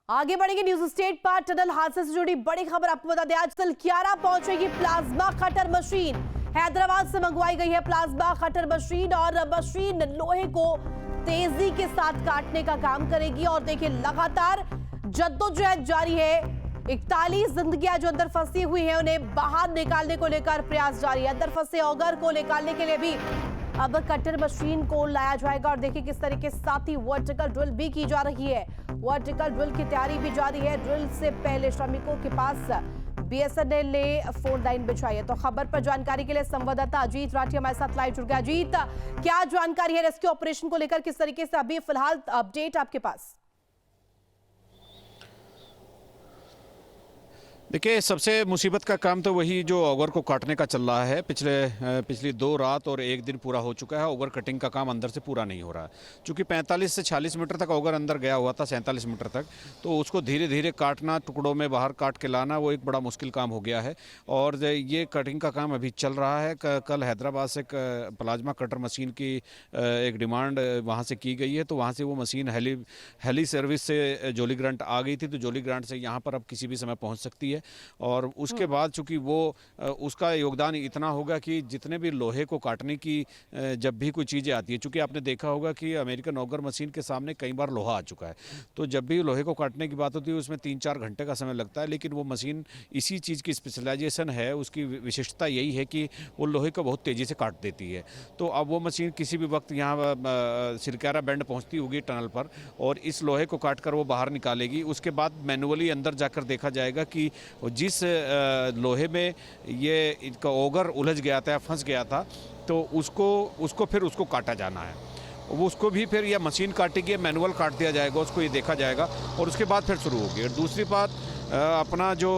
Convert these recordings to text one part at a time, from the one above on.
आगे बढ़ेंगे news state पर। टनल हादसे से जुड़ी बड़ी खबर आपको बता दें, आज सलक्यारा पहुंचेगी प्लाज्मा कटर मशीन। हैदराबाद से मंगवाई गई है प्लाज्मा कटर मशीन और मशीन लोहे को तेजी के साथ काटने का काम करेगी। और देखिए लगातार जद्दोजहद जारी है। 41 जिंदगियां जो अंदर फंसी हुई हैं उन्हें बाहर निकालने को लेकर प्रयास जारी है। अंदर फंसे ऑगर को निकालने के लिए भी अब कटर मशीन को लाया जाएगा। और देखिए किस तरीके से साथ ही वर्टिकल ड्रिल भी की जा रही है। वर्टिकल ड्रिल की तैयारी भी जारी है। ड्रिल से पहले श्रमिकों के पास बीएसएनएल ने फोन लाइन बिछाई है। तो खबर पर जानकारी के लिए संवाददाता अजीत राठी हमारे साथ लाइव जुड़ गया। अजीत, क्या जानकारी है रेस्क्यू ऑपरेशन को लेकर, किस तरीके से अभी फिलहाल अपडेट आपके पास? देखिए, सबसे मुसीबत का काम तो वही जो ऑगर को काटने का चल रहा है। पिछली 2 रात और 1 दिन पूरा हो चुका है। ऑगर कटिंग का काम अंदर से पूरा नहीं हो रहा है, क्योंकि 45 से 46 मीटर तक ऑगर अंदर गया हुआ था, 47 मीटर तक। तो उसको धीरे धीरे काटना, टुकड़ों में बाहर काट के लाना, वो एक बड़ा मुश्किल काम हो गया है। और ये कटिंग का काम अभी चल रहा है। कल हैदराबाद से प्लाज्मा कटर मशीन की एक डिमांड वहाँ से की गई है। तो वहाँ से वो मशीन हेली सर्विस से जोली ग्रांट आ गई थी। तो जोली ग्रांट से यहाँ पर अब किसी भी समय पहुँच सकती है। और उसके बाद चूंकि वो उसका योगदान इतना होगा कि जितने भी लोहे को काटने की जब भी कोई चीज़ें आती है, चूंकि आपने देखा होगा कि अमेरिकन ऑगर मशीन के सामने कई बार लोहा आ चुका है। तो जब भी लोहे को काटने की बात होती है उसमें 3-4 घंटे का समय लगता है। लेकिन वो मशीन इसी चीज़ की स्पेशलाइजेशन है, उसकी विशिष्टता यही है कि वो लोहे को बहुत तेज़ी से काट देती है। तो अब वो मशीन किसी भी वक्त यहाँ सिलक्यारा बैंड पहुँचती होगी टनल पर, और इस लोहे को काट कर वो बाहर निकालेगी। उसके बाद मैनुअली अंदर जाकर देखा जाएगा कि जिस लोहे में ये इनका ऑगर उलझ गया था या फंस गया था, तो उसको फिर उसको काटा जाना है। वो उसको भी फिर यह मशीन काटेगी, मैनुअल काट दिया जाएगा, उसको ये देखा जाएगा और उसके बाद फिर शुरू होगी। और दूसरी बात, अपना जो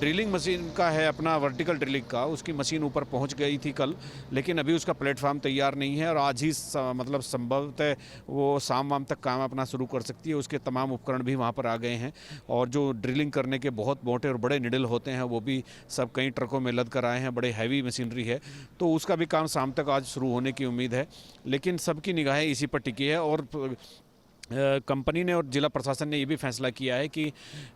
ड्रिलिंग मशीन का है, अपना वर्टिकल ड्रिलिंग का, उसकी मशीन ऊपर पहुंच गई थी कल, लेकिन अभी उसका प्लेटफॉर्म तैयार नहीं है। और आज ही मतलब संभवतः वो शाम वाम तक काम अपना शुरू कर सकती है। उसके तमाम उपकरण भी वहां पर आ गए हैं। और जो ड्रिलिंग करने के बहुत मोटे और बड़े निडल होते हैं वो भी सब कई ट्रकों में लद कर आए हैं। बड़े हैवी मशीनरी है, तो उसका भी काम शाम तक आज शुरू होने की उम्मीद है। लेकिन सबकी निगाहें इसी पर टिकी है। और कंपनी ने और जिला प्रशासन ने ये भी फैसला किया है कि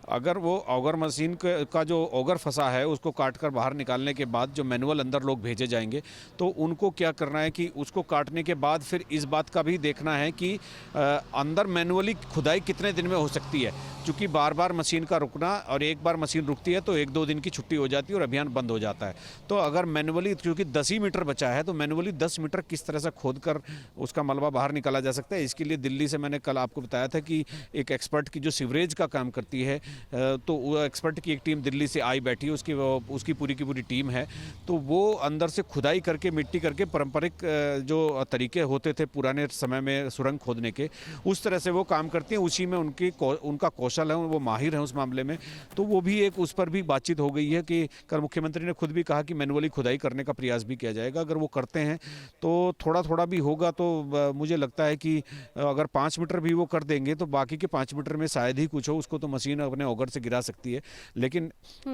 अगर वो ऑगर मशीन का जो ऑगर फंसा है उसको काटकर बाहर निकालने के बाद जो मैनुअल अंदर लोग भेजे जाएंगे, तो उनको क्या करना है कि उसको काटने के बाद फिर इस बात का भी देखना है कि अंदर मैनुअली खुदाई कितने दिन में हो सकती है। क्योंकि बार बार मशीन का रुकना, और एक बार मशीन रुकती है तो 1-2 दिन की छुट्टी हो जाती है और अभियान बंद हो जाता है। तो अगर मैनुअली, क्योंकि 10 ही मीटर बचा है, तो मैनुअली 10 मीटर किस तरह से खोद कर उसका मलबा बाहर निकाला जा सकता है। इसके लिए दिल्ली से मैंने कल आपको बताया था कि एक एक्सपर्ट की जो सीवरेज का काम करती है, तो वो एक्सपर्ट की एक टीम दिल्ली से आई बैठी है। उसकी पूरी की पूरी टीम है। तो वो अंदर से खुदाई करके, मिट्टी करके, पारंपरिक जो तरीके होते थे पुराने समय में सुरंग खोदने के, उस तरह से वो काम करती हैं। उसी में उनका कौशल है, वो माहिर हैं उस मामले में। तो वो भी एक, उस पर भी बातचीत हो गई है कि कल मुख्यमंत्री ने खुद भी कहा कि मैनुअली खुदाई करने का प्रयास भी किया जाएगा। अगर वो करते हैं तो थोड़ा थोड़ा भी होगा, तो मुझे लगता है कि अगर 5 मीटर भी वो कर देंगे तो बाकी के 5 मीटर में शायद ही कुछ हो। उसको तो मशीन अपने ऑगर से गिरा सकती है। लेकिन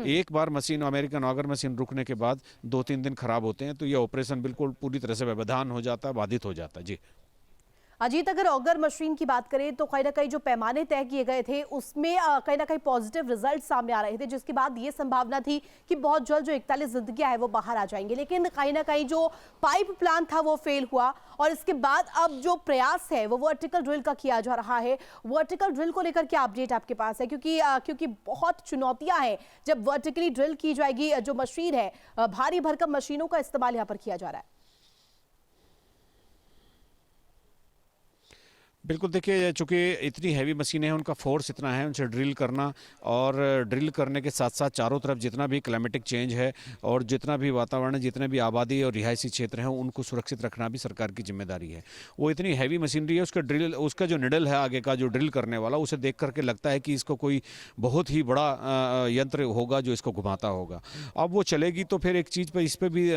एक बार मशीन, अमेरिकन ऑगर मशीन रुकने के बाद 2-3 दिन खराब होते हैं, तो ये ऑपरेशन बिल्कुल पूरी तरह से व्यवधान हो जाता है, बाधित हो जाता है। जी अजीत, अगर ऑगर मशीन की बात करें तो कहीं ना कहीं जो पैमाने तय किए गए थे उसमें कहीं ना कहीं पॉजिटिव रिजल्ट सामने आ रहे थे, जिसके बाद ये संभावना थी कि बहुत जल्द जो 41 जिंदगियां है वो बाहर आ जाएंगे। लेकिन कहीं ना कहीं जो पाइप प्लान था वो फेल हुआ, और इसके बाद अब जो प्रयास है वो वर्टिकल ड्रिल का किया जा रहा है। वर्टिकल ड्रिल को लेकर क्या अपडेट आपके पास है? क्योंकि बहुत चुनौतियां हैं जब वर्टिकली ड्रिल की जाएगी। जो मशीन है, भारी भरकम मशीनों का इस्तेमाल यहाँ पर किया जा रहा है। बिल्कुल, देखिए, चूँकि इतनी हैवी मशीनें हैं, उनका फोर्स इतना है, उनसे ड्रिल करना, और ड्रिल करने के साथ साथ चारों तरफ जितना भी क्लाइमेटिक चेंज है और जितना भी वातावरण है, जितने भी आबादी और रिहायशी क्षेत्र हैं, उनको सुरक्षित रखना भी सरकार की जिम्मेदारी है। वो इतनी हैवी मशीनरी है, उसका जो निडल है आगे का, जो ड्रिल करने वाला, उसे देख करके लगता है कि इसको कोई बहुत ही बड़ा यंत्र होगा जो इसको घुमाता होगा। अब वो चलेगी तो फिर एक चीज़ पर, इस पर भी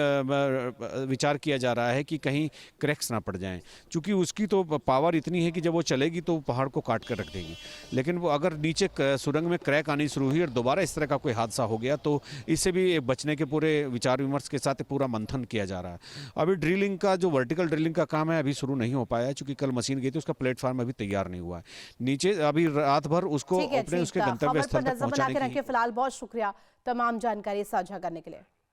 विचार किया जा रहा है कि कहीं क्रैक्स ना पड़ जाएँ, चूँकि उसकी तो पावर इतनी है कि कि जब वो चलेगी तो पहाड़ को काट कर रख देगी, लेकिन वो अगर नीचे सुरंग में क्रैक आनी शुरू हुई और दोबारा इस तरह का कोई हादसा हो गया तो इससे भी बचने के पूरे विचार विमर्श के साथ पूरा मंथन किया जा रहा है। अभी ड्रिलिंग का जो वर्टिकल ड्रिलिंग का काम है अभी शुरू नहीं हो पाया है, क्योंकि कल मशीन गई थी, उसका प्लेटफॉर्म अभी तैयार नहीं हुआ है। नीचे अभी रात भर उसको ठीक है, अपने ठीक उसके है। गंतव्य खबर स्थल पर तक नजर बना पहुंचाने के की रखें। फिलहाल बहुत शुक्रिया तमाम जानकारी साझा करने के लिए।